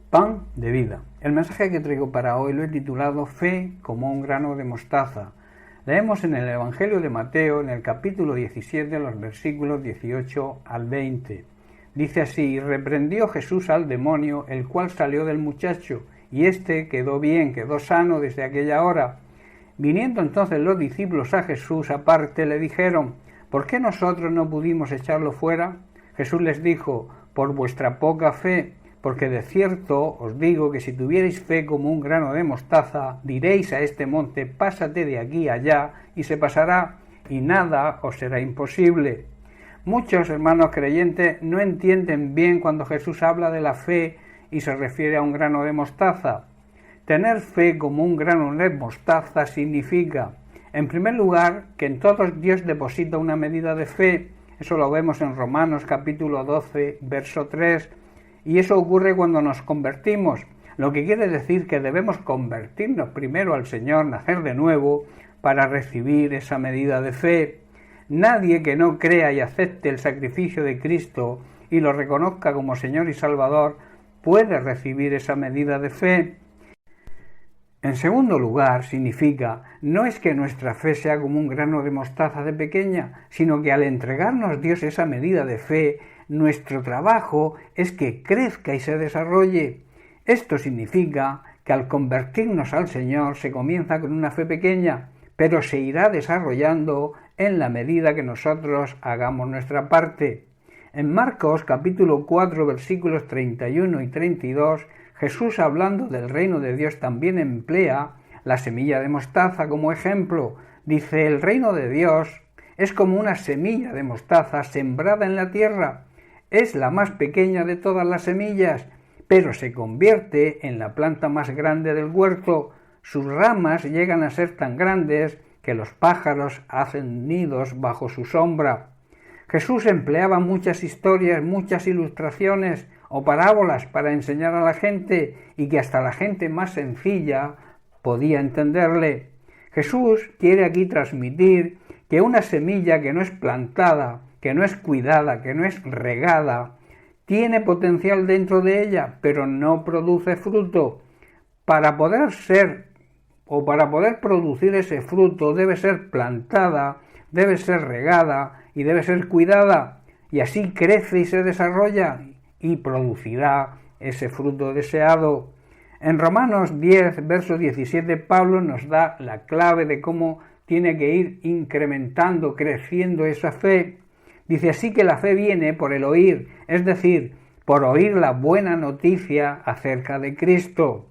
Pan de vida. El mensaje que traigo para hoy lo he titulado Fe como un grano de mostaza. Leemos en el Evangelio de Mateo, en el capítulo 17, los versículos 18 al 20. Dice así: y reprendió Jesús al demonio, el cual salió del muchacho, y éste quedó bien, quedó sano desde aquella hora. Viniendo entonces los discípulos a Jesús aparte, le dijeron: ¿por qué nosotros no pudimos echarlo fuera? Jesús les dijo: por vuestra poca fe, porque de cierto os digo que si tuvierais fe como un grano de mostaza, diréis a este monte: pásate de aquí allá, y se pasará, y nada os será imposible. Muchos hermanos creyentes no entienden bien cuando Jesús habla de la fe y se refiere a un grano de mostaza. Tener fe como un grano de mostaza significa, en primer lugar, que en todos Dios deposita una medida de fe. Eso lo vemos en Romanos capítulo 12, verso 3, y eso ocurre cuando nos convertimos, lo que quiere decir que debemos convertirnos primero al Señor, nacer de nuevo, para recibir esa medida de fe. Nadie que no crea y acepte el sacrificio de Cristo y lo reconozca como Señor y Salvador puede recibir esa medida de fe. En segundo lugar, significa, no es que nuestra fe sea como un grano de mostaza de pequeña, sino que al entregarnos Dios esa medida de fe, nuestro trabajo es que crezca y se desarrolle. Esto significa que al convertirnos al Señor se comienza con una fe pequeña, pero se irá desarrollando en la medida que nosotros hagamos nuestra parte. En Marcos capítulo 4 versículos 31 y 32, Jesús, hablando del reino de Dios, también emplea la semilla de mostaza como ejemplo. Dice: el reino de Dios es como una semilla de mostaza sembrada en la tierra. Es la más pequeña de todas las semillas, pero se convierte en la planta más grande del huerto. Sus ramas llegan a ser tan grandes que los pájaros hacen nidos bajo su sombra. Jesús empleaba muchas historias, muchas ilustraciones o parábolas para enseñar a la gente, y que hasta la gente más sencilla podía entenderle. Jesús quiere aquí transmitir que una semilla que no es plantada, que no es cuidada, que no es regada, tiene potencial dentro de ella, pero no produce fruto. Para poder producir ese fruto debe ser plantada, debe ser regada y debe ser cuidada, y así crece y se desarrolla y producirá ese fruto deseado. En Romanos 10, verso 17, Pablo nos da la clave de cómo tiene que ir incrementando, creciendo esa fe. Dice: así que la fe viene por el oír, es decir, por oír la buena noticia acerca de Cristo.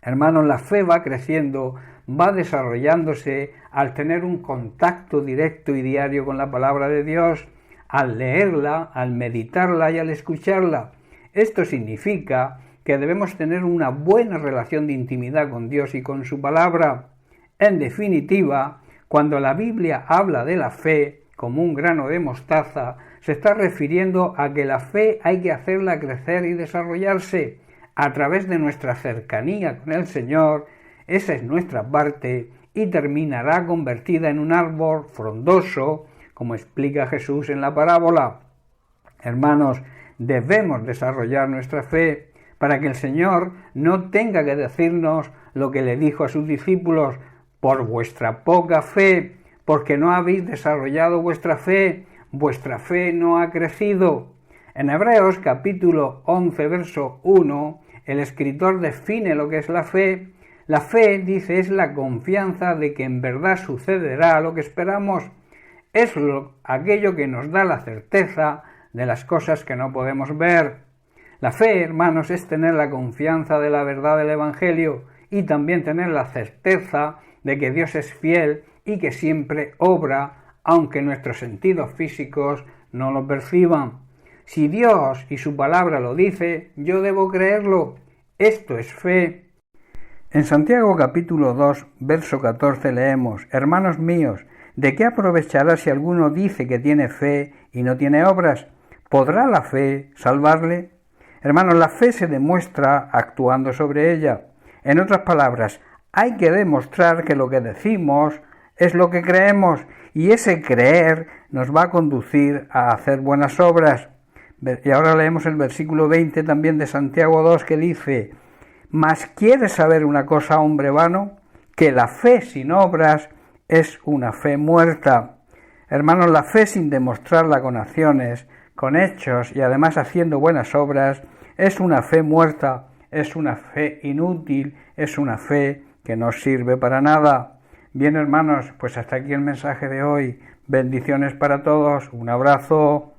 Hermanos, la fe va creciendo, va desarrollándose al tener un contacto directo y diario con la palabra de Dios, al leerla, al meditarla y al escucharla. Esto significa que debemos tener una buena relación de intimidad con Dios y con su palabra. En definitiva, cuando la Biblia habla de la fe como un grano de mostaza, se está refiriendo a que la fe hay que hacerla crecer y desarrollarse a través de nuestra cercanía con el Señor. Esa es nuestra parte y terminará convertida en un árbol frondoso, como explica Jesús en la parábola. Hermanos, debemos desarrollar nuestra fe para que el Señor no tenga que decirnos lo que le dijo a sus discípulos: por vuestra poca fe, porque no habéis desarrollado vuestra fe no ha crecido. En Hebreos capítulo 11, verso 1, el escritor define lo que es la fe. La fe, dice, es la confianza de que en verdad sucederá lo que esperamos. Es aquello que nos da la certeza de las cosas que no podemos ver. La fe, hermanos, es tener la confianza de la verdad del Evangelio y también tener la certeza de que Dios es fiel y que siempre obra, aunque nuestros sentidos físicos no lo perciban. Si Dios y su palabra lo dice, yo debo creerlo. Esto es fe. En Santiago capítulo 2, verso 14 leemos: hermanos míos, ¿de qué aprovechará si alguno dice que tiene fe y no tiene obras? ¿Podrá la fe salvarle? Hermanos, la fe se demuestra actuando sobre ella. En otras palabras, hay que demostrar que lo que decimos es lo que creemos, y ese creer nos va a conducir a hacer buenas obras. Y ahora leemos el versículo 20 también de Santiago 2 que dice: ¿Mas quieres saber una cosa, hombre vano? Que la fe sin obras es una fe muerta. Hermanos, la fe sin demostrarla con acciones, con hechos y además haciendo buenas obras, es una fe muerta, es una fe inútil, es una fe que no sirve para nada. Bien, hermanos, pues hasta aquí el mensaje de hoy. Bendiciones para todos, un abrazo.